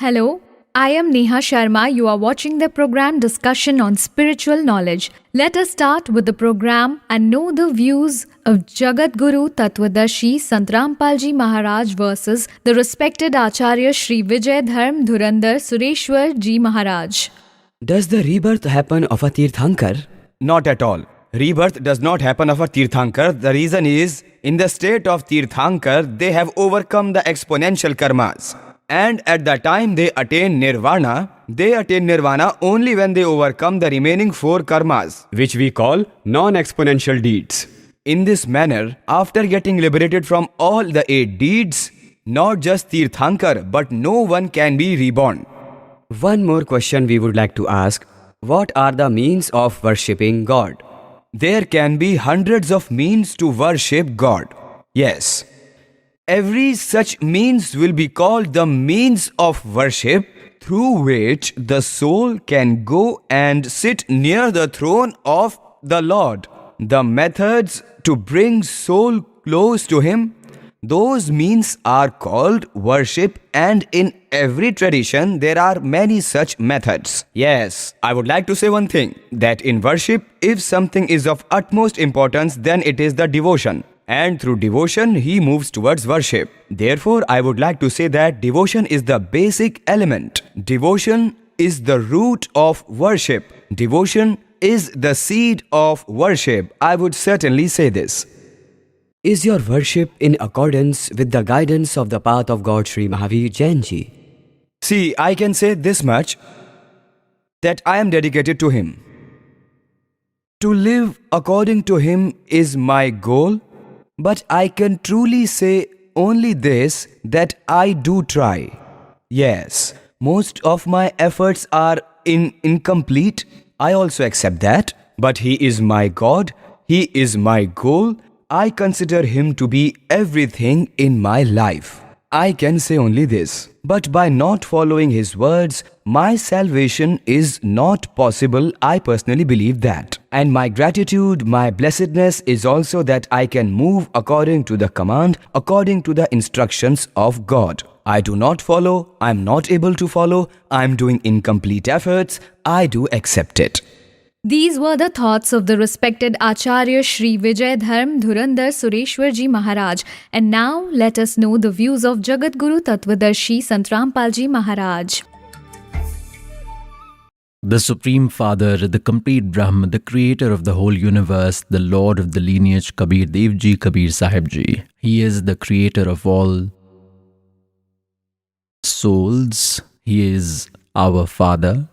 Hello, I am Neha Sharma. You are watching the program Discussion on Spiritual Knowledge. Let us start with the program and know the views of Jagat Guru Tattvadarshi Sant Rampalji Maharaj versus the respected Acharya Shri Vijay Dharm Dhurandhar Sureshwar Ji Maharaj. Does the rebirth happen of a Tirthankar? Not at all. Rebirth does not happen of a Tirthankar. The reason is, in the state of Tirthankar, they have overcome the exponential karmas. And at the time they attain nirvana only when they overcome the remaining 4 karmas, Which we call non-exponential deeds. In this manner, after getting liberated from all the 8 deeds, not just Tirthankar, but no one can be reborn. One more question we would like to ask. What are the means of worshipping God? There can be hundreds of means to worship God. Yes. Every such means will be called the means of worship through which the soul can go and sit near the throne of the Lord. The methods to bring soul close to Him, those means are called worship, and in every tradition there are many such methods. Yes, I would like to say one thing, that in worship, if something is of utmost importance, then it is the devotion. And through devotion, he moves towards worship. Therefore, I would like to say that devotion is the basic element. Devotion is the root of worship. Devotion is the seed of worship. I would certainly say this. Is your worship in accordance with the guidance of the path of God Sri Mahavir Jain Ji? See, I can say this much, that I am dedicated to him. To live according to him is my goal. But I can truly say only this, that I do try. Yes, most of my efforts are incomplete. I also accept that. But He is my God. He is my goal. I consider Him to be everything in my life. I can say only this. But by not following His words, my salvation is not possible. I personally believe that. And my gratitude, my blessedness is also that I can move according to the command, according to the instructions of God. I do not follow, I am not able to follow, I am doing incomplete efforts, I do accept it. These were the thoughts of the respected Acharya Shri Vijay Dharm Dhurandhar Sureshwar Ji Maharaj. And now let us know the views of Jagat Guru Tattvadarshi Sant Rampalji Maharaj. The Supreme Father, the complete Brahma, the creator of the whole universe, the Lord of the lineage Kabir Dev Ji, Kabir Sahib Ji. He is the creator of all souls. He is our Father.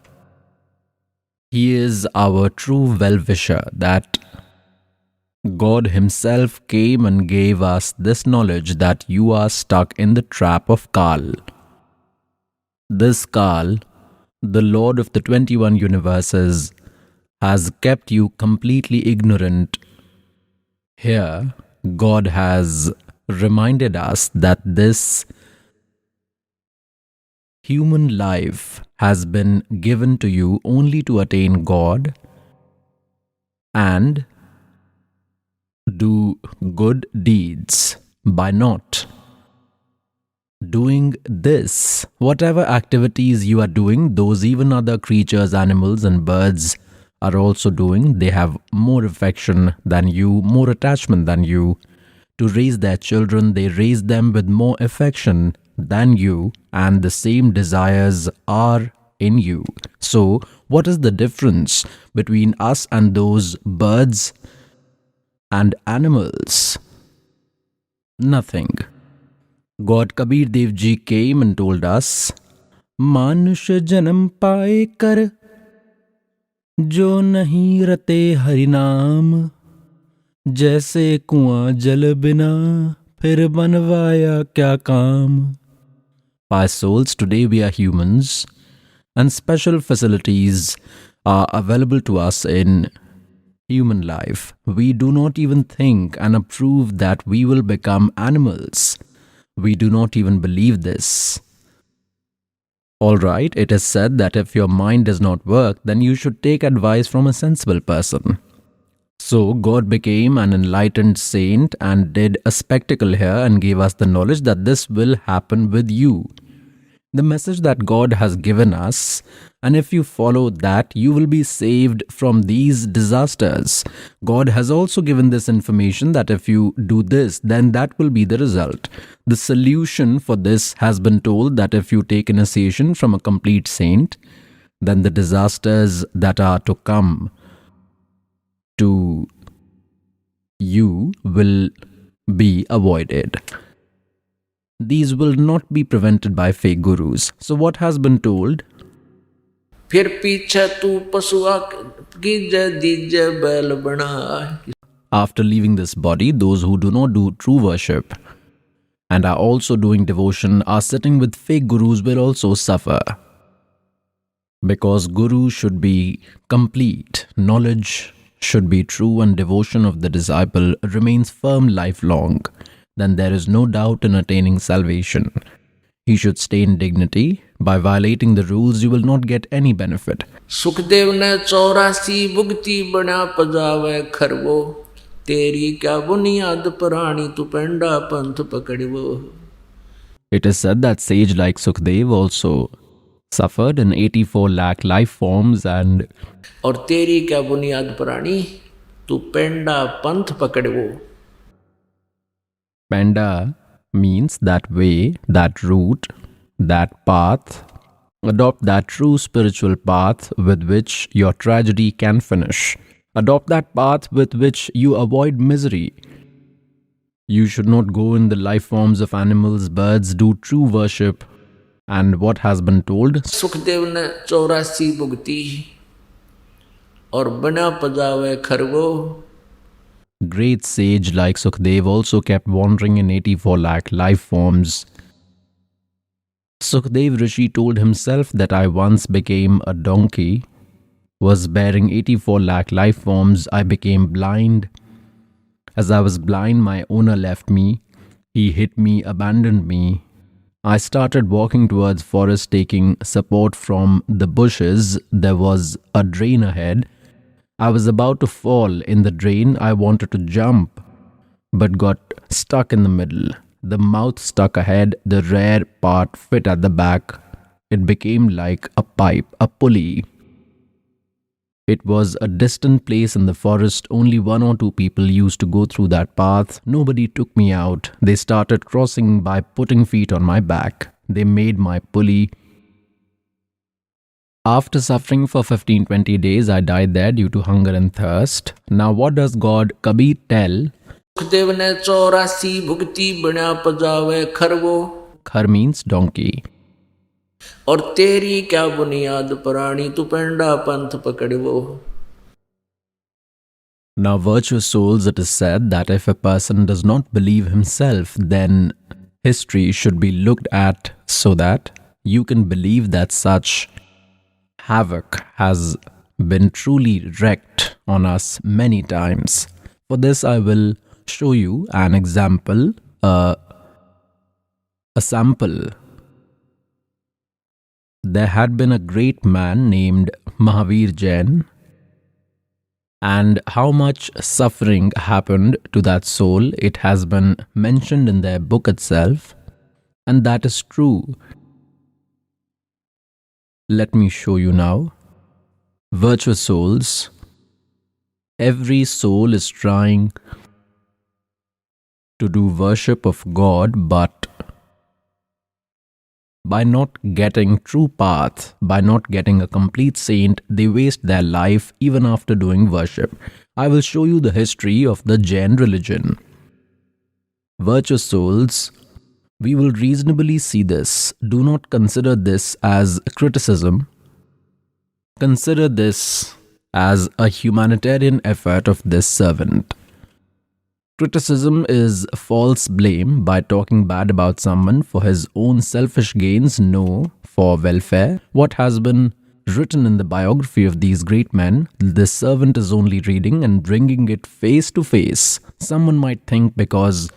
He is our true well-wisher, that God Himself came and gave us this knowledge that you are stuck in the trap of Kal. This Kal, the Lord of the 21 universes, has kept you completely ignorant. Here, God has reminded us that this human life has been given to you only to attain God and do good deeds. By not doing this, whatever activities you are doing, those even other creatures, animals and birds are also doing. They have more affection than you, more attachment than you. To raise their children, they raise them with more affection than you, and the same desires are in you. So, what is the difference between us and those birds and animals? Nothing. God Kabir Dev Ji came and told us, Manush janam paaye kar, jo nahi rate harinam, jaise kuआं jal bina, phir banwaya kya kaam. Our souls, today we are humans, and special facilities are available to us in human life. We do not even think and approve that we will become animals. We do not even believe this. Alright, it is said that if your mind does not work, then you should take advice from a sensible person. So God became an enlightened saint and did a spectacle here and gave us the knowledge that this will happen with you. the message that God has given us, and if you follow that, you will be saved from these disasters. God has also given this information that if you do this, then that will be the result. The solution for this has been told that if you take initiation from a complete saint, then the disasters that are to come to you will be avoided. These will not be prevented by fake gurus. So what has been told? फिर पीछे तू पशुआ कीजे दीजे बैल बना. After leaving this body, those who do not do true worship and are also doing devotion are sitting with fake gurus will also suffer. Because guru should be complete, knowledge should be true, and devotion of the disciple remains firm lifelong, then there is no doubt in attaining salvation. He should stay in dignity. By violating the rules, you will not get any benefit. Sukhdev ने 84 भुगती बना पजावे खरवो. तेरी क्या बुनियाद पुरानी तू पेंडा पंथ पकड़वो. It is said that sage like Sukhdev also suffered in 84 lakh life forms, and और तेरी क्या बुनियाद पुरानी तू पेंडा पंथ पकड़वो. Panda means that way, that route, that path. Adopt that true spiritual path with which your tragedy can finish. Adopt that path with which you avoid misery. You should not go in the life forms of animals, birds, do true worship. And what has been told? Sukhdev ने 84 भुगती और बना पजावे खरवो. Great sage like Sukhdev also kept wandering in 84 lakh life forms. Sukhdev Rishi told himself that I once became a donkey, was bearing 84 lakh life forms. I became blind. As I was blind, my owner left me. He hit me, abandoned me. I started walking towards forest, taking support from the bushes. There was a drain ahead. I was about to fall in the drain. I wanted to jump, but got stuck in the middle. The mouth stuck ahead, the rear part fit at the back. It became like a pipe, a pulley. It was a distant place in the forest. Only 1 or 2 people used to go through that path. Nobody took me out. They started crossing by putting feet on my back. They made my pulley. After suffering for 15-20 days, I died there due to hunger and thirst. Now what does God Kabir tell? Sukhdev ने 84 भुगती बना पजावे खरवो. Khar means donkey. और तेरी क्या बुनियाद पुरानी तू पेंडा पंथ पकड़वो. Now, virtuous souls, it is said that if a person does not believe himself, then history should be looked at so that you can believe that such havoc has been truly wreaked on us many times. For this, I will show you an example, a sample. There had been a great man named Mahavir Jain, and how much suffering happened to that soul, it has been mentioned in their book itself, and that is true. Let me show you now. Virtuous souls, every soul is trying to do worship of God, but by not getting true path, by not getting a complete saint, they waste their life even after doing worship. I will show you the history of the Jain religion. Virtuous souls, we will reasonably see this. Do not consider this as criticism. Consider this as a humanitarian effort of this servant. Criticism is false blame by talking bad about someone for his own selfish gains, no, for welfare. What has been written in the biography of these great men, this servant is only reading and bringing it face to face. Someone might think because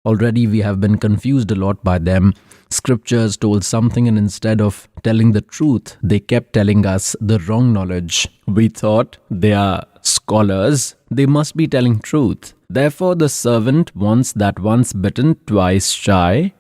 already we have been confused a lot by them. Scriptures told something, and instead of telling the truth, they kept telling us the wrong knowledge. We thought they are scholars, they must be telling truth. Therefore, the servant wants that once bitten, twice shy.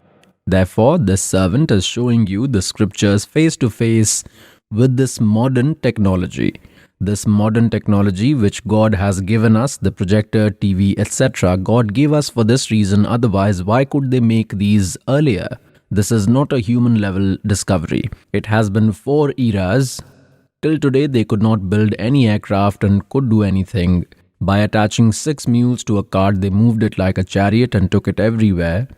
Therefore, this servant is showing you the scriptures face to face with this modern technology. This modern technology which God has given us, the projector, TV, etc. God gave us for this reason. Otherwise, why could they make these earlier? This is not a human level discovery. It has been 4 eras. Till today, they could not build any aircraft and could do anything. By attaching 6 mules to a cart, they moved it like a chariot and took it everywhere.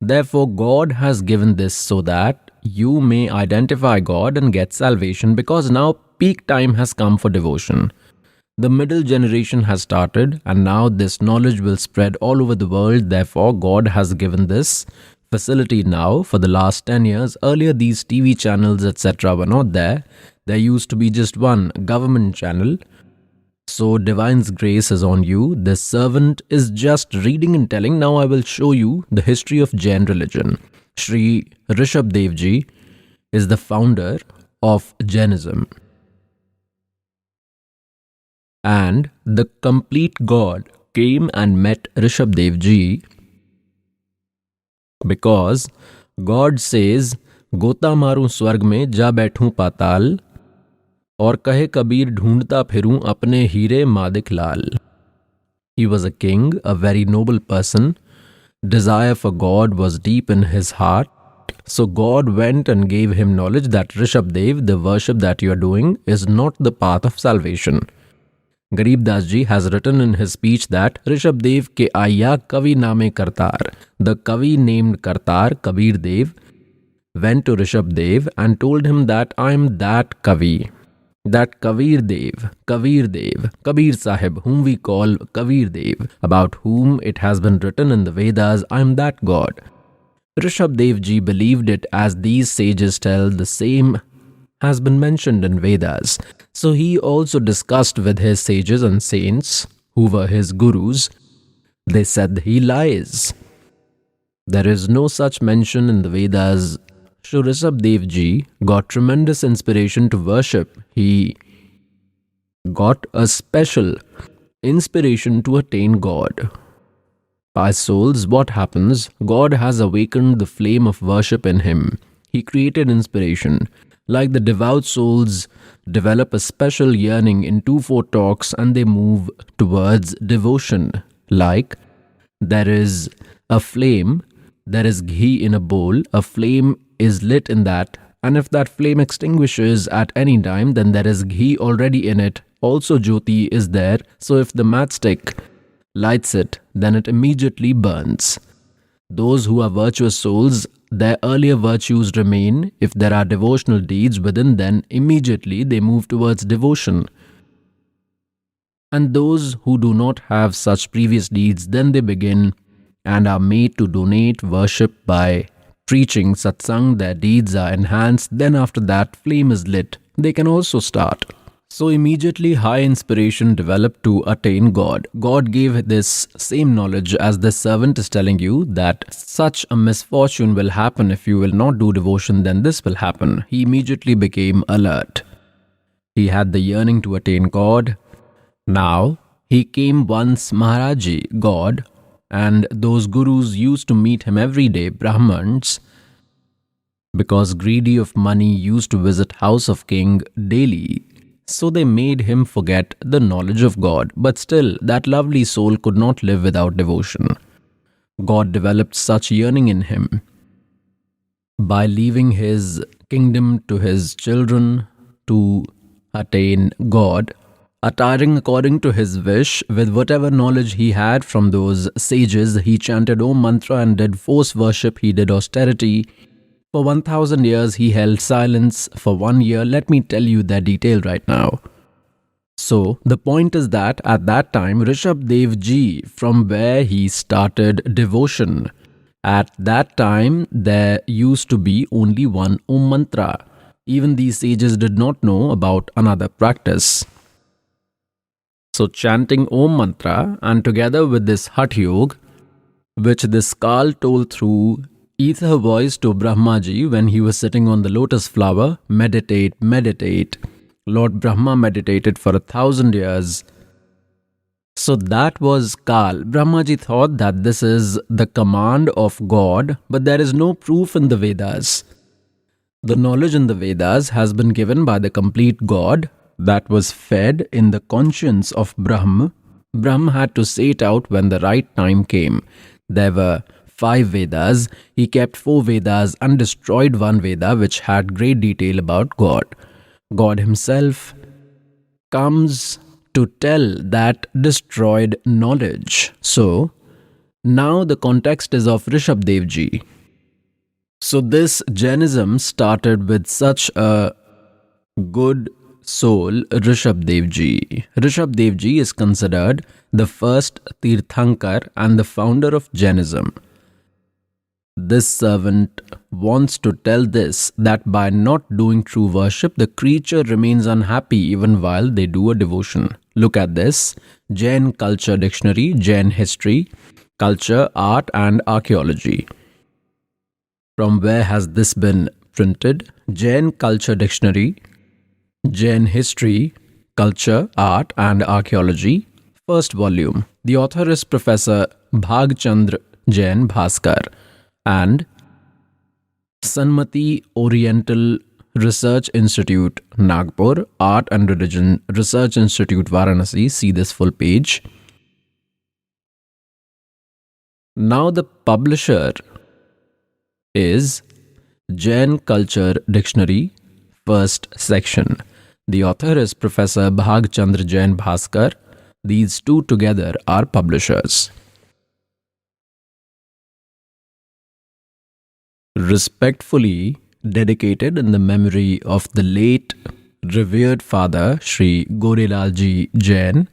Therefore, God has given this so that you may identify God and get salvation, because now peak time has come for devotion. The middle generation has started, and now this knowledge will spread all over the world. Therefore, God has given this facility now for the last 10 years. Earlier, these TV channels, etc. were not there. There used to be just one government channel. So divine's grace is on you. This servant is just reading and telling. Now I will show you the history of Jain religion. Sri Rishabh Ji is the founder of Jainism. And the complete God came and met Rishabh Ji because God says, गोता मारूं स्वर्ग में जा बैठूं पाताल, और कहे कबीर ढूंढता फिरूं अपने हीरे मादिक लाल. He was a king, a very noble person. Desire for God was deep in his heart. So God went and gave him knowledge that Rishabh, the worship that you are doing, is not the path of salvation. Garib Das Ji has written in his speech that Rishabh ke aya kavi name Kartar. The Kavi named Kartar, Kabir Dev, went to Rishabh and told him that I am that Kavi. That Kabir Dev, Kabir Sahib, whom we call Kabir Dev, about whom it has been written in the Vedas, I am that God. Rishabh Ji believed it, as these sages tell, the same has been mentioned in Vedas. So he also discussed with his sages and saints, who were his gurus. They said he lies. There is no such mention in the Vedas. So Rishabh Ji got tremendous inspiration to worship. He got a special inspiration to attain God. By souls, what happens? God has awakened the flame of worship in him. He created inspiration. Like the devout souls develop a special yearning in 2-4 talks and they move towards devotion. Like there is a flame, there is ghee in a bowl, a flame is lit in that, and if that flame extinguishes at any time, then there is ghee already in it. Also Jyoti is there, so if the matchstick lights it, then it immediately burns. Those who are virtuous souls, their earlier virtues remain. If there are devotional deeds within, then immediately they move towards devotion. And those who do not have such previous deeds, then they begin and are made to donate worship by preaching satsang. Their deeds are enhanced. Then after that, flame is lit. They can also start. So immediately high inspiration developed to attain God. God gave this same knowledge as this servant is telling you, that such a misfortune will happen if you will not do devotion, then this will happen. He immediately became alert. He had the yearning to attain God. Now, he came once Maharaji, God, and those gurus used to meet him every day, Brahmans, because greedy of money used to visit house of king daily. So they made him forget the knowledge of God. But still, that lovely soul could not live without devotion. God developed such yearning in him. By leaving his kingdom to his children to attain God, attiring according to his wish, with whatever knowledge he had from those sages, he chanted Om Mantra and did force worship, he did austerity. For 1000 years, he held silence. For 1 year, let me tell you that detail right now. So, the point is that at that time, Rishabh Ji, from where he started devotion, at that time, there used to be only one Om Mantra. Even these sages did not know about another practice. So, chanting Om Mantra and together with this Hatha Yoga, which this Kal told through ether voice to Brahmaji when he was sitting on the lotus flower, meditate, meditate. Lord Brahma meditated for 1000 years. So that was Kal. Brahmaji thought that this is the command of God, but there is no proof in the Vedas. The knowledge in the Vedas has been given by the complete God that was fed in the conscience of Brahm. Brahm had to say it out when the right time came. There were 5 Vedas. He kept 4 Vedas and destroyed 1 Veda which had great detail about God. God himself comes to tell that destroyed knowledge. So, now the context is of Rishabdev Ji. So this Jainism started with such a good soul, Rishabdev Ji. Rishabdev Ji is considered the first Tirthankar and the founder of Jainism. This servant wants to tell this, that by not doing true worship, the creature remains unhappy even while they do a devotion. Look at this. Jain Culture Dictionary, Jain History, Culture, Art and Archaeology. From where has this been printed? Jain Culture Dictionary, Jain History, Culture, Art and Archaeology, first volume. The author is Professor Bhagchandra Jain Bhaskar and Sanmati Oriental Research Institute, Nagpur, Art and Religion Research Institute, Varanasi. See this full page. Now the publisher is Jain Culture Dictionary, first section. The author is Professor Bhagchandra Jain Bhaskar. These two together are publishers. Respectfully dedicated in the memory of the late revered father Shri Gorelal Ji Jain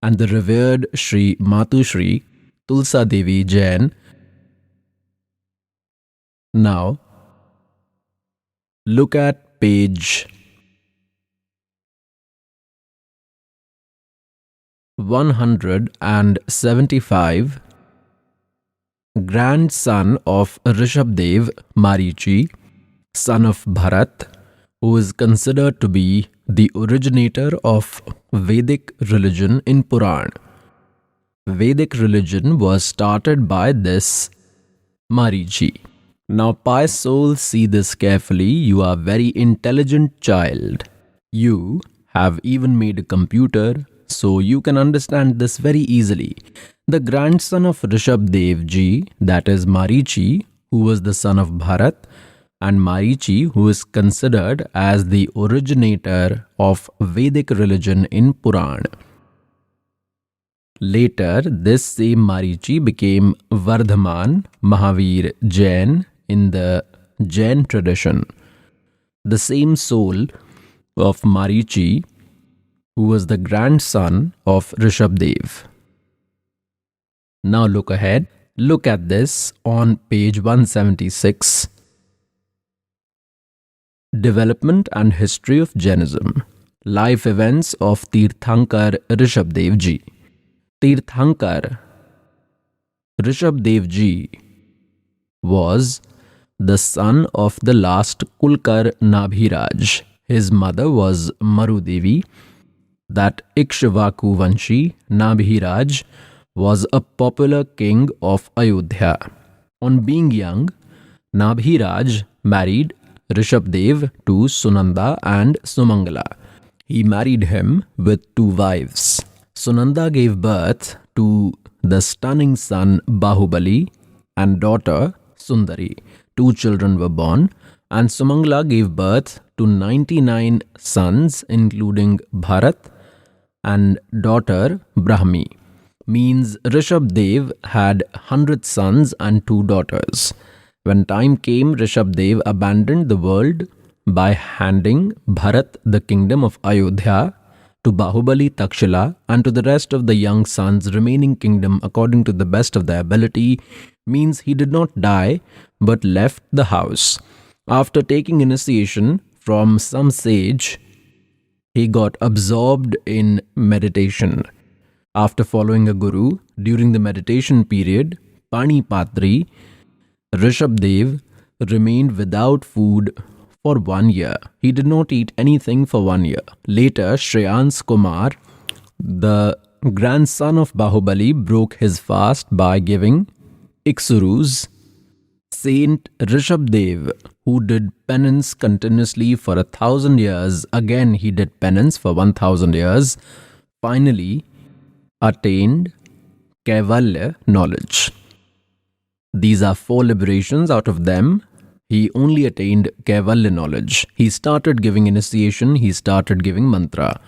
and the revered Shri Matushri Tulsa Devi Jain. Now, look at page 175. Grandson of Rishabdev, Marichi, son of Bharat, who is considered to be the originator of Vedic religion in Puran. Vedic religion was started by this Marichi. Now, pious souls, see this carefully. You are a very intelligent child. You have even made a computer, so you can understand this very easily. The grandson of Rishabdev Ji, that is Marichi, who was the son of Bharat, and Marichi, who is considered as the originator of Vedic religion in Puran. Later, this same Marichi became Vardhaman Mahavir Jain in the Jain tradition. The same soul of Marichi, who was the grandson of Rishabdev. Now look ahead. Look at this on page 176. Development and History of Jainism. Life events of Tirthankar Rishabdev Ji. Tirthankar Rishabdev Ji was the son of the last Kulkar Nabhiraj. His mother was Maru Devi. That Ikshvaku Vanshi Nabhiraj was a popular king of Ayodhya. On being young, Nabhiraj married Rishabdev to Sunanda and Sumangala. He married him with 2 wives. Sunanda gave birth to the stunning son Bahubali and daughter Sundari. 2 children were born, and Sumangala gave birth to 99 sons, including Bharat and daughter Brahmi. Means Rishabdev had 100 sons and 2 daughters. When time came, Rishabdev abandoned the world by handing Bharat the kingdom of Ayodhya to Bahubali Takshila and to the rest of the young sons remaining kingdom according to the best of their ability. Means he did not die but left the house. After taking initiation from some sage, he got absorbed in meditation. After following a guru during the meditation period, Pani Patri, Rishabdev remained without food for 1 year. He did not eat anything for 1 year. Later, Shreyans Kumar, the grandson of Bahubali broke his fast by giving Iksurus. Saint Rishabdev, who did penance continuously for 1,000 years, again he did penance for 1,000 years, finally attained Kaivalya knowledge. These are 4 liberations. Out of them, he only attained Kaivalya knowledge. He started giving initiation, he started giving mantra.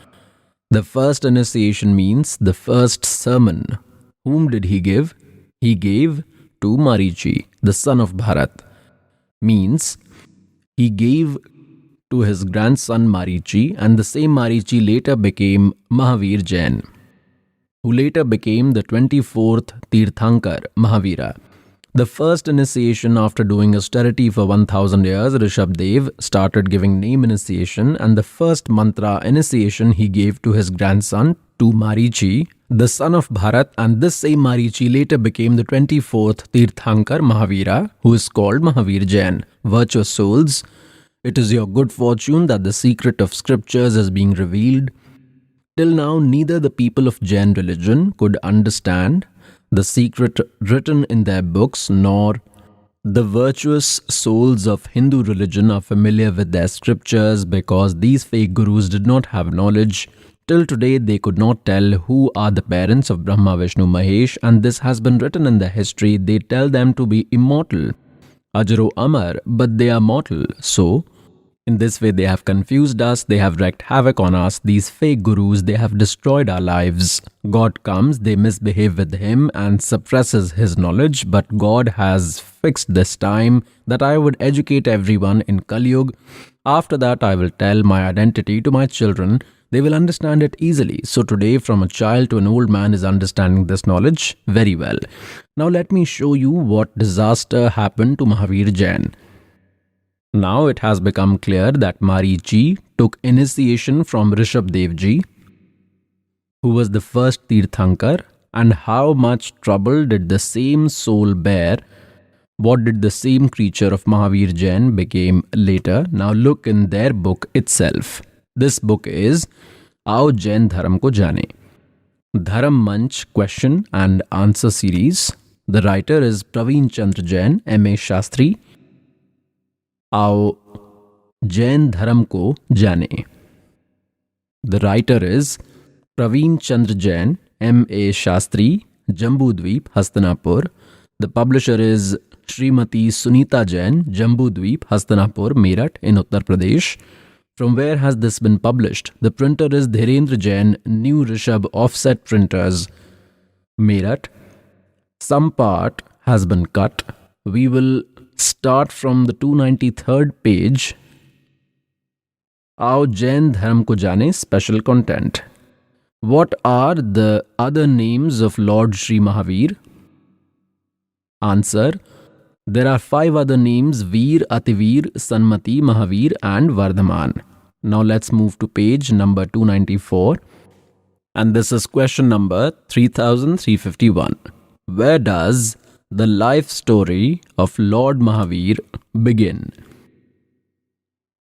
The first initiation means the first sermon. Whom did he give? He gave to Marichi, the son of Bharat. Means he gave to his grandson Marichi, and the same Marichi later became Mahavir Jain, who later became the 24th Tirthankar, Mahavira. The first initiation after doing austerity for 1,000 years, Rishabdev started giving name initiation, and the first mantra initiation he gave to his grandson, to Marichi, the son of Bharat, and this same Marichi later became the 24th Tirthankar Mahavira, who is called Mahavir Jain. Virtuous souls, it is your good fortune that the secret of scriptures is being revealed. Till now, neither the people of Jain religion could understand the secret written in their books, nor the virtuous souls of Hindu religion are familiar with their scriptures, because these fake gurus did not have knowledge. Till today, they could not tell who are the parents of Brahma, Vishnu, Mahesh, and this has been written in the history. They tell them to be immortal, Ajaro Amar, but they are mortal. So, in this way, they have confused us, they have wreaked havoc on us. These fake gurus, they have destroyed our lives. God comes, they misbehave with him and suppresses his knowledge, but God has fixed this time that I would educate everyone in Kali Yuga. After that, I will tell my identity to my children. They will understand it easily. So today, from a child to an old man is understanding this knowledge very well. Now let me show you what disaster happened to Mahavir Jain. Now it has become clear that Marichi took initiation from Rishabdev Ji, who was the first Tirthankar, and how much trouble did the same soul bear. What did the same creature of Mahavir Jain became later? Now look in their book itself. This book is Aao Jain Dharam Ko Jane, Dharam Manch question and answer series. The writer is Praveen Chandra Jain, M.A. Shastri. Aao Jain Dharam Ko Jane. The writer is Praveen Chandra Jain, M.A. Shastri, Jambudweep, Hastinapur. The publisher is Srimati Sunita Jain, Jambudweep, Hastinapur, Meerut in Uttar Pradesh. From where has this been published? The printer is Dhirendra Jain, New Rishabh Offset Printers, Meerut. Some part has been cut. We will start from the 293rd page. Aao Jain Dharam Ko Jane, special content. What are the other names of Lord Sri Mahavir? Answer. There are 5 other names: Veer, Ativir, Sanmati, Mahavir and Vardhaman. Now let's move to page number 294. And this is question number 3351. Where does the life story of Lord Mahavir begin?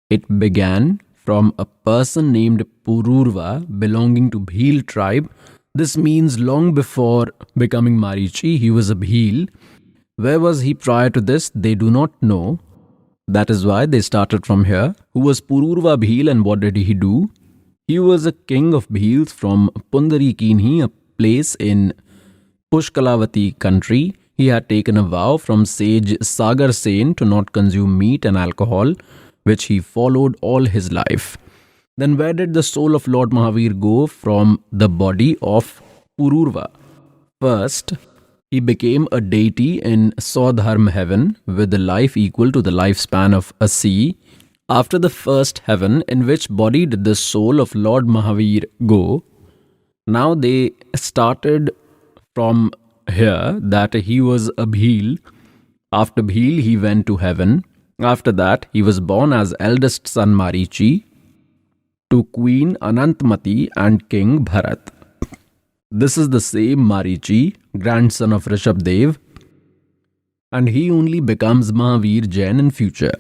It began from a person named Pururva belonging to Bhil tribe. This means long before becoming Marichi, he was a Bhil. Where was he prior to this? They do not know. That is why they started from here. Who was Pururva Bhil and what did he do? He was a king of Bhils from Pundarikini, a place in Pushkalavati country. He had taken a vow from sage Sagar Sen to not consume meat and alcohol, which he followed all his life. Then where did the soul of Lord Mahavir go from the body of Pururva? First, he became a deity in Saudharma heaven with a life equal to the lifespan of a sea. After the first heaven, in which body did the soul of Lord Mahavir go? Now they started from here that he was a Bhil. After Bhil, he went to heaven. After that, he was born as eldest son Marichi to Queen Anantmati and King Bharat. This is the same Marichi, grandson of Rishabdev, and he only becomes Mahavir Jain in future.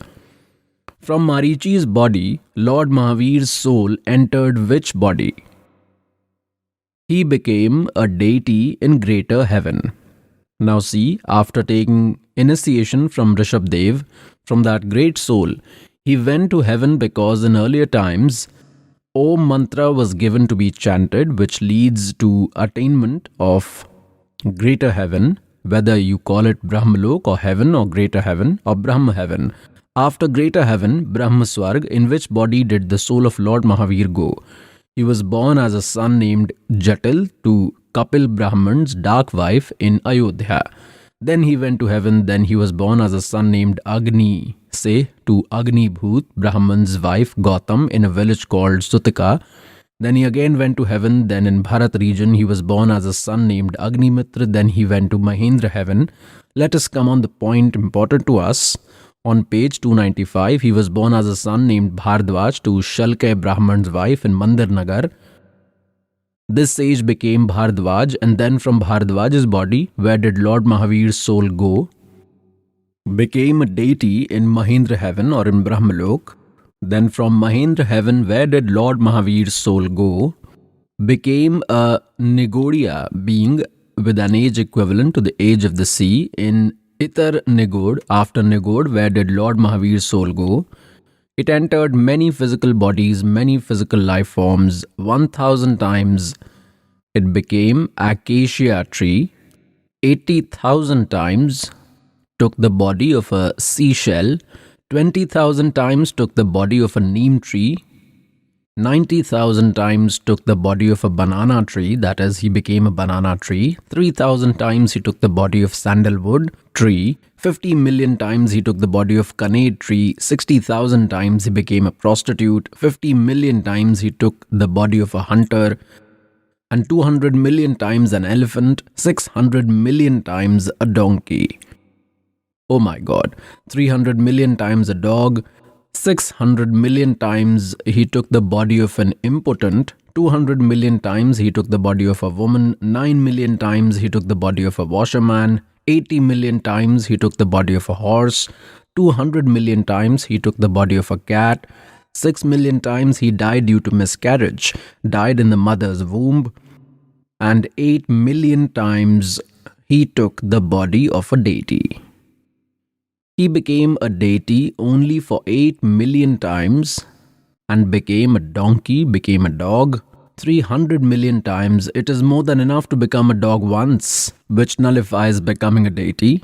From Marichi's body, Lord Mahavir's soul entered which body? he became a deity in greater heaven. Now see, after taking initiation from Rishabdev, from that great soul, he went to heaven because in earlier times, Om mantra was given to be chanted, which leads to attainment of greater heaven, whether you call it Brahmalok or heaven or greater heaven or Brahma heaven. After greater heaven, Brahma Swarg, in which body did the soul of Lord Mahavir go? He was born as a son named Jatil to Kapil Brahman's dark wife in Ayodhya. Then he went to heaven. Then he was born as a son named Agni, say, to Agni Bhut, Brahman's wife Gautam, in a village called Sutika. Then he again went to heaven. Then in Bharat region, he was born as a son named Agni Mitra. Then he went to Mahendra heaven. Let us come on the point important to us. On page 295, he was born as a son named Bhardwaj to Shalkay Brahman's wife in Mandir Nagar. This sage became Bhardwaj, and then from Bhardwaj's body, where did Lord Mahavir's soul go? Became a deity in Mahendra heaven or in Brahmalok. Then from Mahendra heaven, where did Lord Mahavir's soul go? Became a Nigodia being with an age equivalent to the age of the sea in Itar Nigod. After Nigod, where did Lord Mahavir's soul go? It entered many physical bodies, many physical life forms. 1,000 times it became acacia tree. 80,000 times took the body of a seashell. 20,000 times took the body of a neem tree. 90,000 times took the body of a banana tree, that is, he became a banana tree. 3,000 times he took the body of sandalwood tree. 50 million times he took the body of kanade tree. 60,000 times he became a prostitute. 50 million times he took the body of a hunter. And 200 million times an elephant. 600 million times a donkey. Oh my God. 300 million times a dog. 600 million times he took the body of an impotent. 200 million times he took the body of a woman. 9 million times he took the body of a washerman. 80 million times he took the body of a horse. 200 million times he took the body of a cat. 6 million times he died due to miscarriage, died in the mother's womb. And 8 million times he took the body of a deity. He became a deity only for 8 million times and became a donkey, became a dog 300 million times. It is more than enough to become a dog once, which nullifies becoming a deity.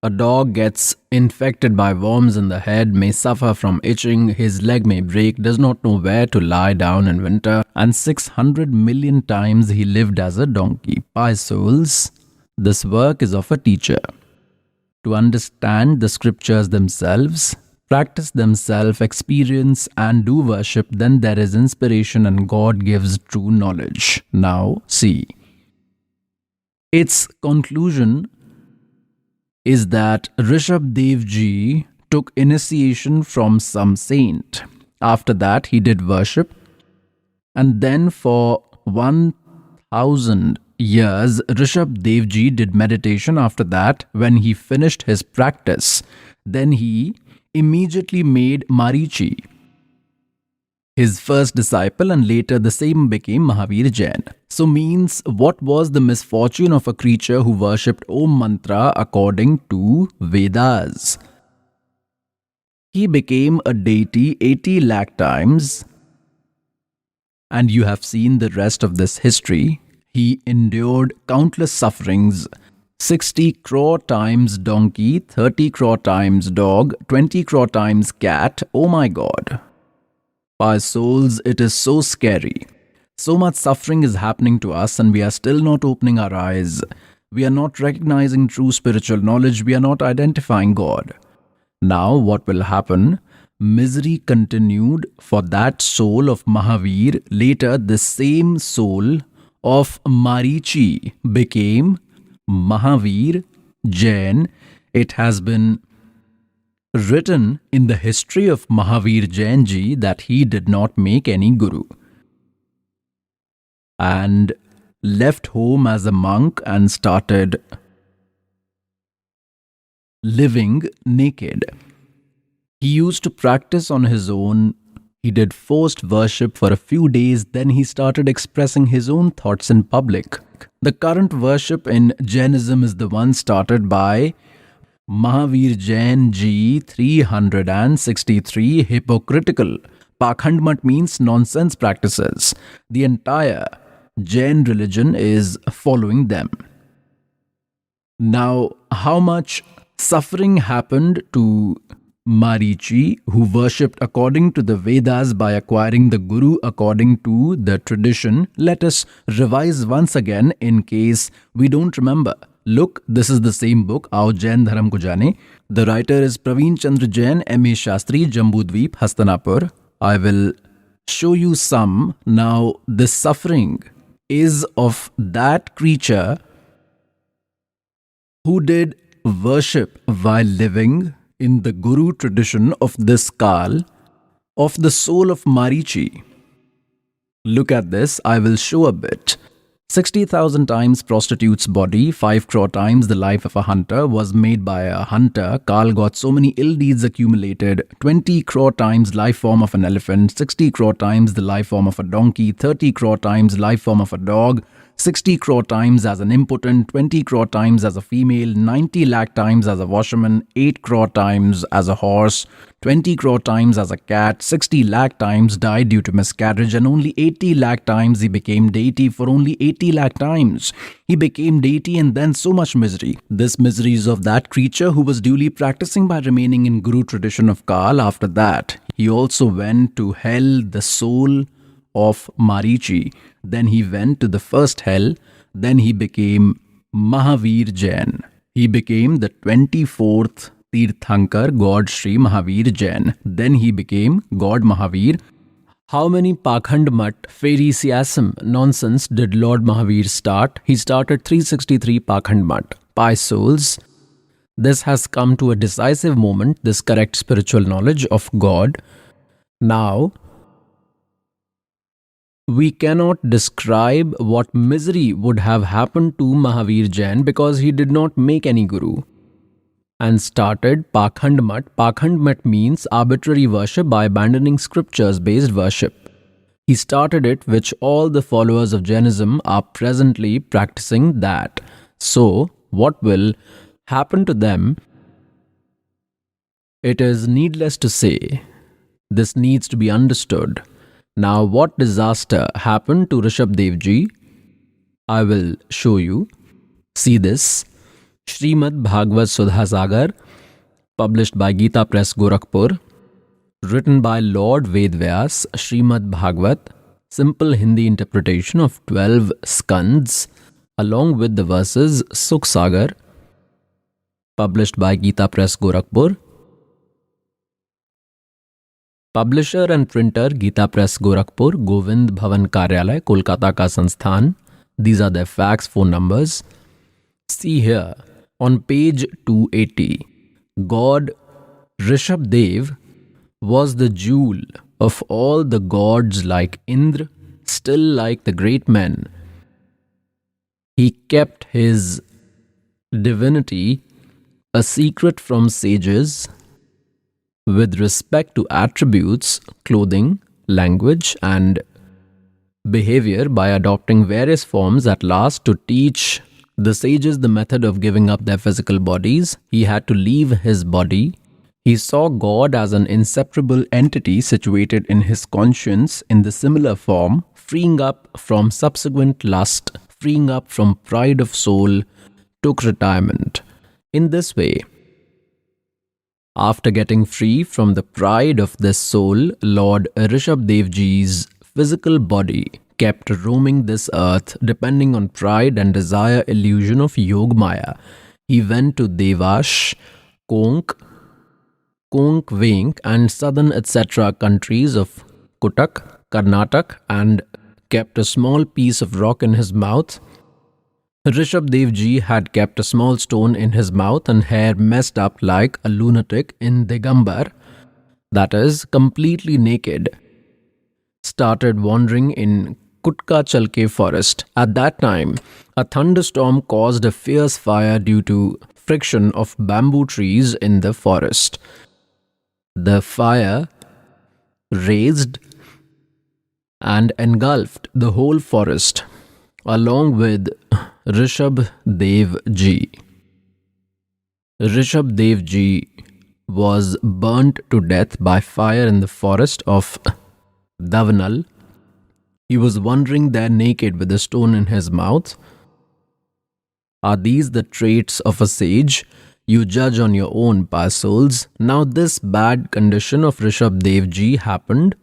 A dog gets infected by worms in the head, may suffer from itching, his leg may break, does not know where to lie down in winter, and 600 million times he lived as a donkey. Pious souls, this work is of a teacher. To understand the scriptures themselves, practice them self-experience and do worship, then there is inspiration and God gives true knowledge. Now see. Its conclusion is that Rishabdev ji took initiation from some saint. After that he did worship, and then for 1,000 years Rishabdev ji did meditation. After that, when he finished his practice, then he immediately made Marichi his first disciple, and later the same became Mahavir Jain. So means, what was the misfortune of a creature who worshipped Om Mantra according to Vedas? He became a deity 80 lakh times, and you have seen the rest of this history. He endured countless sufferings. 60 crore times donkey, 30 crore times dog, 20 crore times cat. Oh my God. Our souls, it is so scary. So much suffering is happening to us and we are still not opening our eyes. We are not recognizing true spiritual knowledge. We are not identifying God. Now what will happen? Misery continued for that soul of Mahavir. Later, the same soul of Marichi became Mahavir Jain. It has been written in the history of Mahavir Jain ji that he did not make any guru and left home as a monk and started living naked. He used to practice on his own. He did forced worship for a few days, then he started expressing his own thoughts in public. The current worship in Jainism is the one started by Mahavir Jain Ji 363 hypocritical. Pakhand means nonsense practices. The entire Jain religion is following them. Now, how much suffering happened to Marichi, who worshipped according to the Vedas by acquiring the Guru according to the tradition? Let us revise once again in case we don't remember. Look, this is the same book, Aao Jain Dharam Ko Jane. The writer is Praveen Chandra Jain, M.A. Shastri, Jambudweep, Hastinapur. I will show you some. Now, this suffering is of that creature who did worship while living in the Guru tradition of this Kal, of the soul of Marichi. Look at this, I will show a bit. 60,000 times prostitute's body, 5 crore times the life of a hunter, was made by a hunter. Kal got so many ill deeds accumulated. 20 crore times life form of an elephant, 60 crore times the life form of a donkey, 30 crore times life form of a dog, 60 crore times as an impotent, 20 crore times as a female, 90 lakh times as a washerman, 8 crore times as a horse, 20 crore times as a cat, 60 lakh times died due to miscarriage, and only 80 lakh times he became deity. For only 80 lakh times he became deity, and then so much misery. This misery is of that creature who was duly practicing by remaining in Guru tradition of Kal. After that, he also went to hell, the soul of Marichi. Then he went to the first hell. Then he became Mahavir Jain. He became the 24th Tirthankar, God Sri Mahavir Jain. Then he became God Mahavir. How many Pakhand Mat, Pharisaicism, nonsense did Lord Mahavir start? He started 363 Pakhand Mat, pious souls. This has come to a decisive moment, this correct spiritual knowledge of God. Now, we cannot describe what misery would have happened to Mahavir Jain because he did not make any guru and started Pakhand Mat. Pakhand Mat means arbitrary worship by abandoning scriptures-based worship. He started it, which all the followers of Jainism are presently practicing that. So, what will happen to them? It is needless to say. This needs to be understood. Now, what disaster happened to Rishabh Dev Ji? I will show you. See this. Srimad Bhagavad Sudha Sagar, published by Gita Press, Gorakhpur, written by Lord Vedvyas, Srimad Bhagavat, simple Hindi interpretation of 12 skands, along with the verses Sukh Sagar, published by Gita Press, Gorakhpur. Publisher and printer Gita Press, Gorakhpur, Govind Bhavan Karyalay, Kolkata Ka Sansthan. These are their fax phone numbers. See here, on page 280, God Rishabh Dev was the jewel of all the gods like Indra, still like the great men. He kept his divinity a secret from sages with respect to attributes, clothing, language, and behavior by adopting various forms at last to teach the sages the method of giving up their physical bodies. He had to leave his body. He saw God as an inseparable entity situated in his conscience in the similar form, freeing up from subsequent lust, freeing up from pride of soul, took retirement. In this way, after getting free from the pride of this soul, Lord Rishabh Dev Ji's physical body kept roaming this earth, depending on pride and desire illusion of Yog Maya. He went to Devash, Konk, Venk, and southern etc. countries of Kutak, Karnataka, and kept a small piece of rock in his mouth. Rishabh Dev Ji had kept a small stone in his mouth and hair messed up like a lunatic in Digambar, that is, completely naked. Started wandering in Kutka Chalke forest. At that time, a thunderstorm caused a fierce fire due to friction of bamboo trees in the forest. The fire razed and engulfed the whole forest along with Rishabh Dev Ji. Rishabh Dev Ji was burnt to death by fire in the forest of Davanal. He was wandering there naked with a stone in his mouth. Are these the traits of a sage? You judge on your own, pious souls. Now this bad condition of Rishabh Dev Ji happened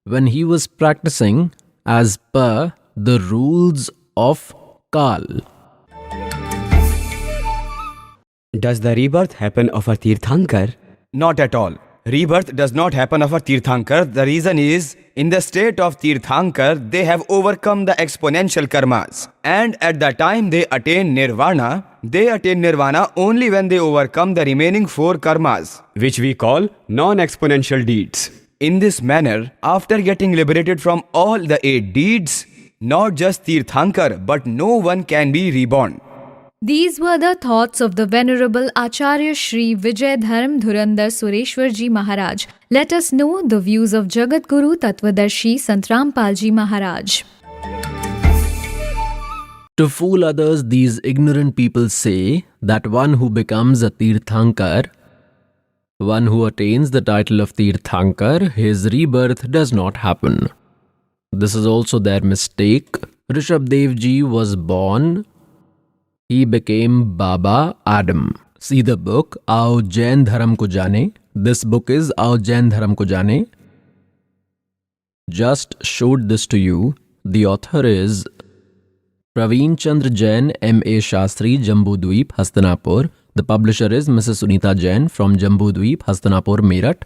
when he was practicing as per the rules of Kal. Does the rebirth happen of a Tirthankar? Not at all. Rebirth does not happen of a Tirthankar. The reason is, in the state of Tirthankar, they have overcome the exponential karmas. And at the time they attain nirvana only when they overcome the remaining 4 karmas, Which we call non-exponential deeds. In this manner, after getting liberated from all the 8 deeds, not just Tirthankar, but no one can be reborn. These were the thoughts of the Venerable Acharya Shri Vijay Dharm Dhurandhar Sureshwar Ji Maharaj. Let us know the views of Jagat Guru Tattvadarshi Sant Rampal Ji Maharaj. To fool others, these ignorant people say that one who becomes a Tirthankar, one who attains the title of Tirthankar, his rebirth does not happen. This is also their mistake. Rishabh Dev Ji was born. He became Baba Adam. See the book, Aao Jain Dharam Ko Jane. This book is Aao Jain Dharam Ko Jane. Just showed this to you. The author is Praveen Chandra Jain, M.A. Shastri, Jambudweep, Hastinapur. The publisher is Mrs. Sunita Jain from Jambudweep, Hastinapur, Meerut.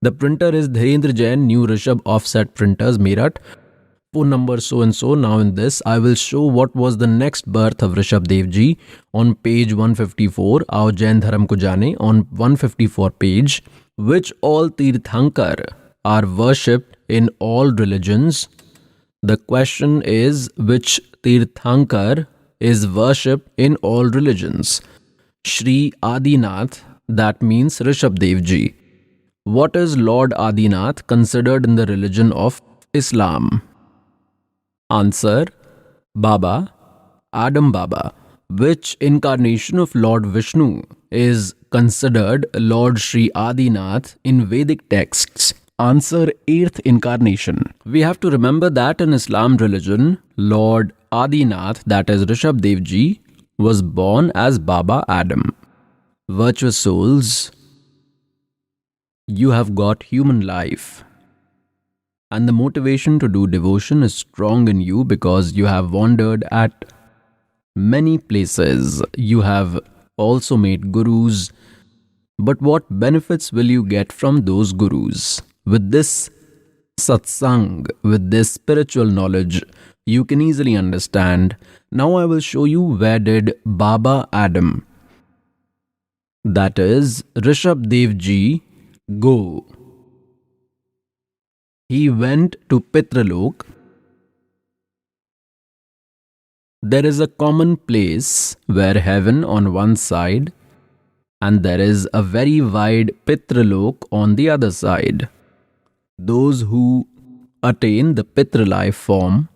The printer is Dhirendra Jain, New Rishabh Offset Printers, Meerut. Phone number so and so. Now in this, I will show what was the next birth of Rishabh Dev Ji on page 154, Aao Jain Dharam Ko Jane, on 154 page, which all Tirthankar are worshipped in all religions. The question is, which Tirthankar is worshipped in all religions? Shri Adinath, that means Rishabh Dev Ji. What is Lord Adinath considered in the religion of Islam? Answer, Baba, Adam Baba. Which incarnation of Lord Vishnu is considered Lord Shri Adinath in Vedic texts? Answer, 8th incarnation. We have to remember that in Islam religion, Lord Adinath, that is Rishabh Dev Ji, was born as Baba Adam. Virtuous souls, you have got human life. And the motivation to do devotion is strong in you because you have wandered at many places. You have also made gurus. But what benefits will you get from those gurus? With this satsang, with this spiritual knowledge, you can easily understand. Now I will show you where did Baba Adam, that is Rishabh Dev Ji, go. He went to Pitralok. There is a common place where heaven on one side and there is a very wide Pitralok on the other side. Those who attain the Pitra life form,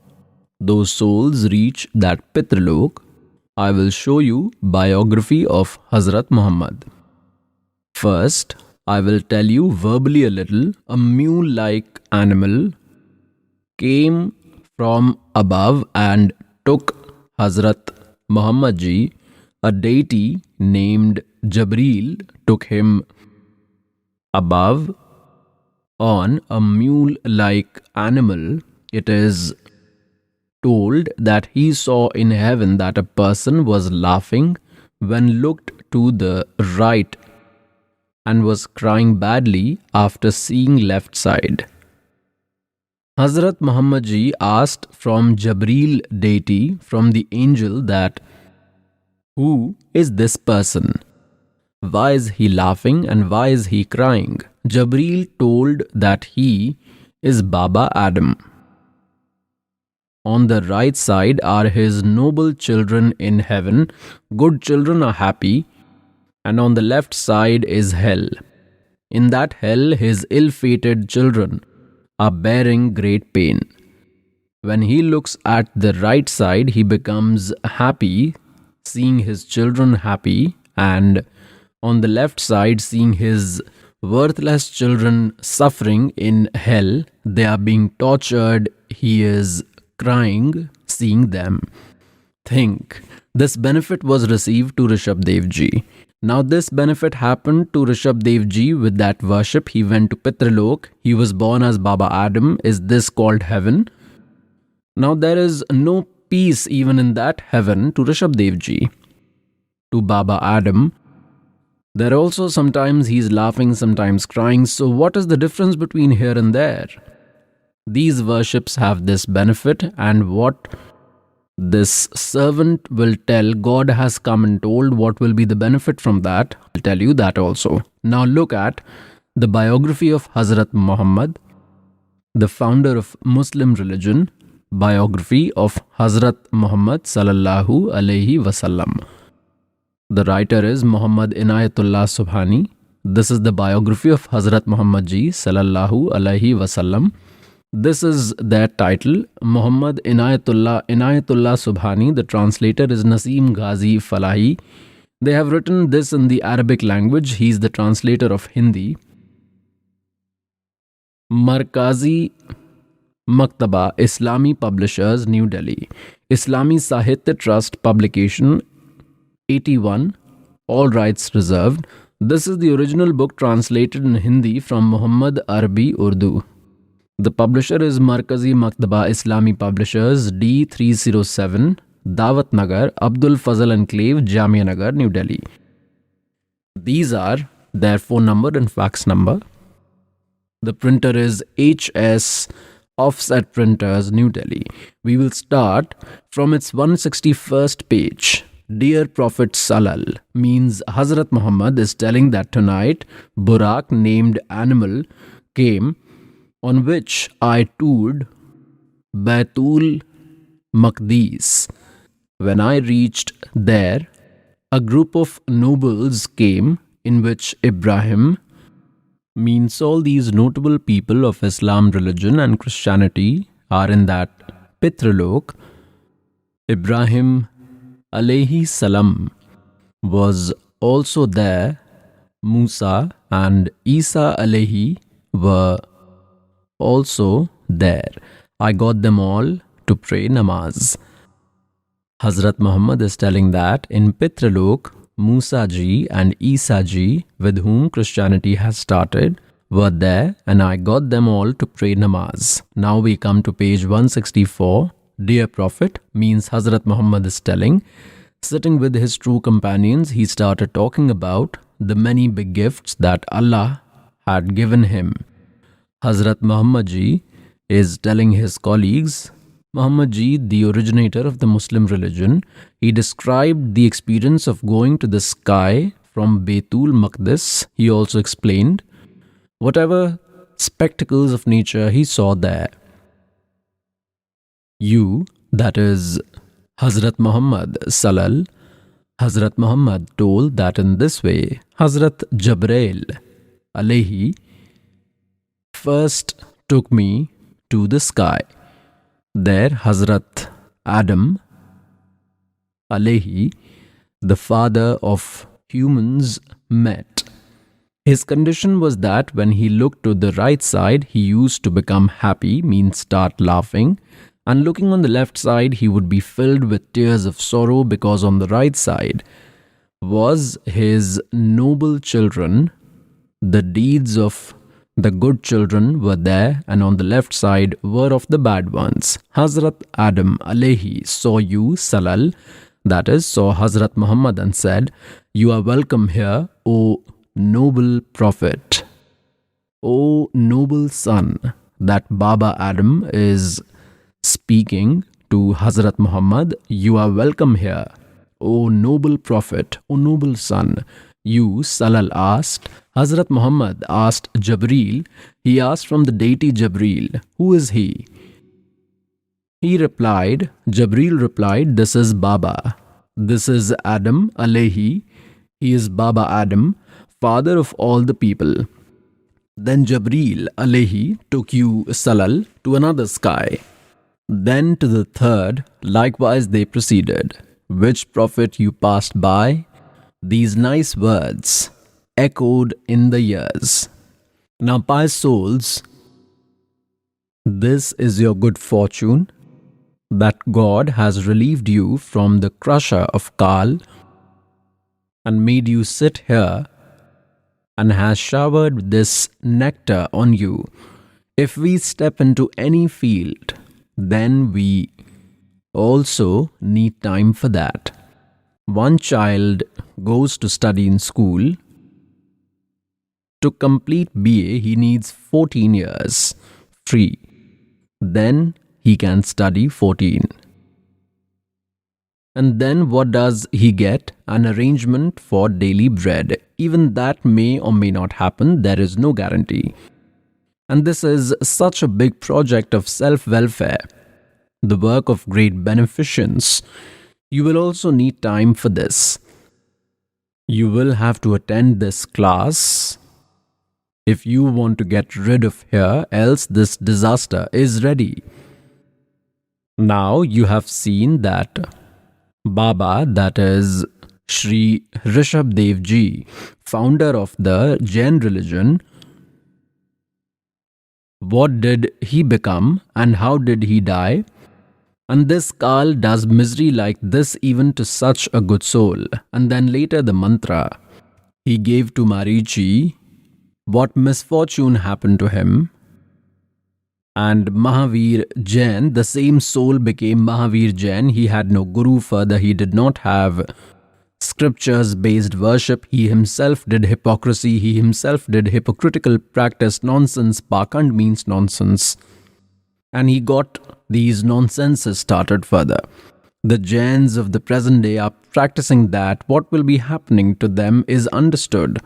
those souls reach that Pitralok. I will show you biography of Hazrat Muhammad. First, I will tell you verbally a little. A mule-like animal came from above and took Hazrat Muhammad Ji. A deity named Jabril took him above on a mule-like animal. It is told that he saw in heaven that a person was laughing when looked to the right and was crying badly after seeing left side. Hazrat Muhammad Ji asked from Jabril deity, from the angel, that who is this person? Why is he laughing and why is he crying? Jabril told that he is Baba Adam. On the right side are his noble children in heaven. Good children are happy. And on the left side is hell. In that hell, his ill-fated children are bearing great pain. When he looks at the right side, he becomes happy, seeing his children happy, and on the left side, seeing his worthless children suffering in hell. They are being tortured. He is crying, seeing them. Think, this benefit was received to Rishabdev Ji. Now this benefit happened to Rishabdev Ji with that worship. He went to Pitralok. He was born as Baba Adam. Is this called heaven? Now there is no peace even in that heaven to Rishabdev Ji. To Baba Adam, there also sometimes he is laughing, sometimes crying. So what is the difference between here and there? These worships have this benefit, and what this servant will tell, God has come and told what will be the benefit from that. I'll tell you that also. Now look at the biography of Hazrat Muhammad, the founder of Muslim religion, biography of Hazrat Muhammad sallallahu alaihi wasallam. The writer is Muhammad Inayatullah Subhani. This is the biography of Hazrat Muhammad Ji sallallahu alaihi wasallam. This is their title, Muhammad Inayatullah Subhani. The translator is Naseem Ghazi Falahi. They have written this in the Arabic language. He is the translator of Hindi. Markazi Maktaba, Islami Publishers, New Delhi. Islami Sahitya Trust publication 81, all rights reserved. This is the original book translated in Hindi from Muhammad Arabi Urdu. The publisher is Markazi Maktaba Islami Publishers, D307, Dawat Nagar, Abdul Fazal Enclave, Jamia Nagar, New Delhi. These are their phone number and fax number. The printer is HS Offset Printers, New Delhi. We will start from its 161st page. Dear Prophet Salal means Hazrat Muhammad is telling that tonight Burak named animal came on which I toured Baitul Maqdis. When I reached there, a group of nobles came in which Ibrahim means all these notable people of Islam religion and Christianity are in that Pitralok. Ibrahim alayhi salam was also there. Musa and Isa alayhi were also there. I got them all to pray namaz. Hazrat Muhammad is telling that in Pitralok, Musa ji and Isa ji, with whom Christianity has started, were there, and I got them all to pray namaz. Now we come to page 164. Dear Prophet means Hazrat Muhammad is telling, sitting with his true companions, he started talking about the many big gifts that Allah had given him. Hazrat Muhammad ji is telling his colleagues, Muhammad ji, the originator of the Muslim religion, he described the experience of going to the sky from Baitul Maqdis. He also explained whatever spectacles of nature he saw there. You, that is Hazrat Muhammad Salal, Hazrat Muhammad told that in this way, Hazrat Jabrail alayhi first took me to the sky. There Hazrat Adam alayhi, the father of humans, met. His condition was that when he looked to the right side, he used to become happy, means start laughing, and looking on the left side, he would be filled with tears of sorrow because on the right side was his noble children. The deeds of the good children were there, and on the left side were of the bad ones. Hazrat Adam alayhi saw you, Salal, that is, saw Hazrat Muhammad and said, you are welcome here, O noble Prophet, O noble son. That Baba Adam is speaking to Hazrat Muhammad, you are welcome here, O noble Prophet, O noble son. You, Salal asked. Hazrat Muhammad asked Jabreel. He asked from the deity Jabreel, who is he? Jabreel replied, this is Baba. This is Adam alayhi. He is Baba Adam, father of all the people. Then Jabril alayhi took you, Salal, to another sky. Then to the third, likewise they proceeded. Which prophet you passed by? These nice words echoed in the ears. Now, pious souls, this is your good fortune, that God has relieved you from the crusher of Kal and made you sit here and has showered this nectar on you. If we step into any field, then we also need time for that. One child goes to study in school. To complete BA, he needs 14 years free. Then he can study 14. And then what does he get? An arrangement for daily bread. Even that may or may not happen, there is no guarantee. And this is such a big project of self-welfare, the work of great beneficence. You will also need time for this. You will have to attend this class if you want to get rid of here, else this disaster is ready. Now you have seen that Baba, that is Sri Rishabh Dev Ji, founder of the Jain religion, what did he become and how did he die? And this Kal does misery like this even to such a good soul. And then later the mantra he gave to Marichi, what misfortune happened to him. And Mahavir Jain, the same soul became Mahavir Jain. He had no guru, further he did not have scriptures based worship. He himself did hypocrisy. He himself did hypocritical practice, nonsense. Pakand means nonsense. And he got these nonsenses started further. The Jains of the present day are practicing that. What will be happening to them is understood.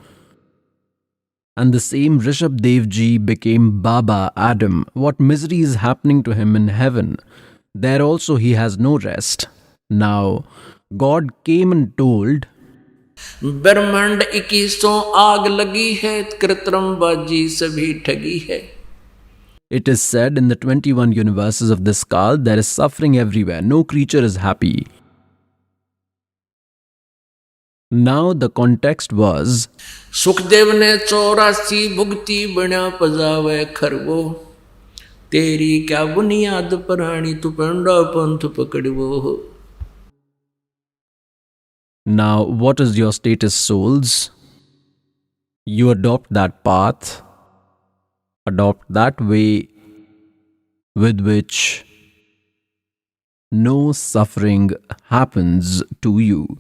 And the same Rishabh Dev Ji became Baba Adam. What misery is happening to him in heaven? There also he has no rest. Now, God came and told, ब्रह्मांड 2100 आग लगी है, कृत्रिम बाजी सभी ठगी है. it is said in the 21 universes of this Kal, there is suffering everywhere. No creature is happy. Now the context was, Sukhdev ने 84 भुगती बना पजावे खरवो, तेरी क्या बुनियाद पराणी तू पेंडा पंथ पकड़वो. now what is your status, souls? You adopt that path, adopt that way with which no suffering happens to you.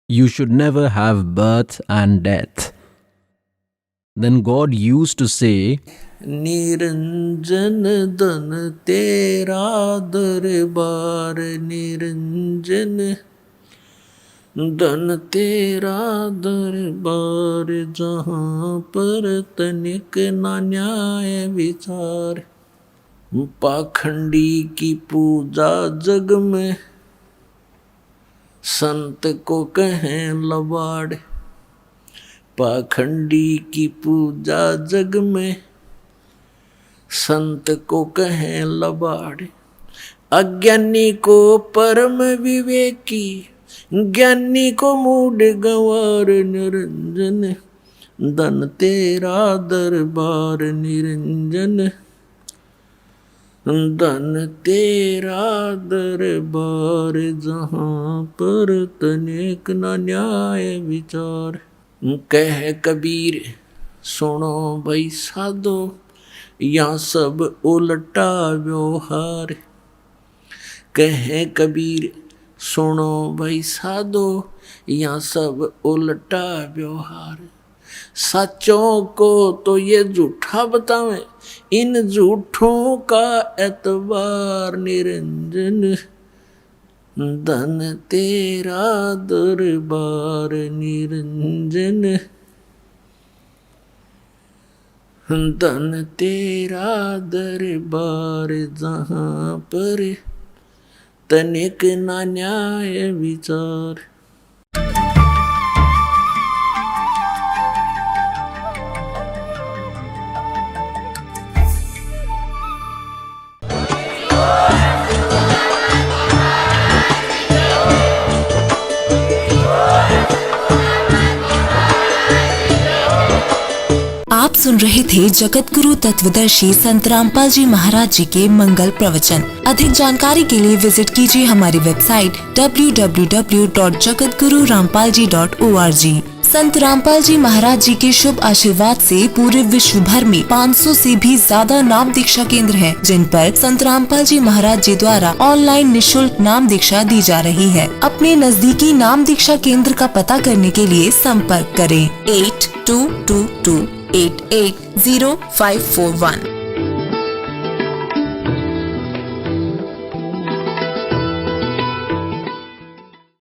You should never have birth and death. Then God used to say, Niranjan धन तेरा दरबार, निरंजन धन तेरा दरबार, जहाँ पर तनिक ना न्याय विचार. पाखंडी की पूजा जग में, संत को कहें लबाड़. पाखंडी की पूजा जग में, संत को कहें लबाड़. अज्ञानी को परम विवेकी, ज्ञानी को मूड गंवार. निरंजन धन तेरा दरबार, निरंजन धन तेरा दरबार, जहाँ पर तनिक न न्याय विचार. कह कबीर सुनो भाई साधो, यहाँ सब उल्टा व्यवहार. कह कबीर सुनो भाई साधो, यहाँ सब उल्टा व्यवहार. सच्चों को तो ये झूठा बतावे, इन झूठों का एतबार. निरंजन धन तेरा दरबार, निरंजन धन तेरा दरबार, जहाँ पर तनिक ना न्याय विचार. सुन रहे थे जगत गुरु तत्वदर्शी संत रामपाल जी महाराज जी के मंगल प्रवचन। अधिक जानकारी के लिए विजिट कीजिए हमारी वेबसाइट www.jagatgururampalji.org। संत रामपाल जी महाराज जी के शुभ आशीर्वाद से पूरे विश्व भर में 500 से भी ज्यादा नाम दीक्षा केंद्र हैं, जिन पर संत रामपाल जी महाराज जी द्वारा ऑनलाइन निशुल्क नाम दीक्षा दी जा रही है। अपने नजदीकी नाम दीक्षा केंद्र का पता करने के लिए संपर्क करें 8222880541।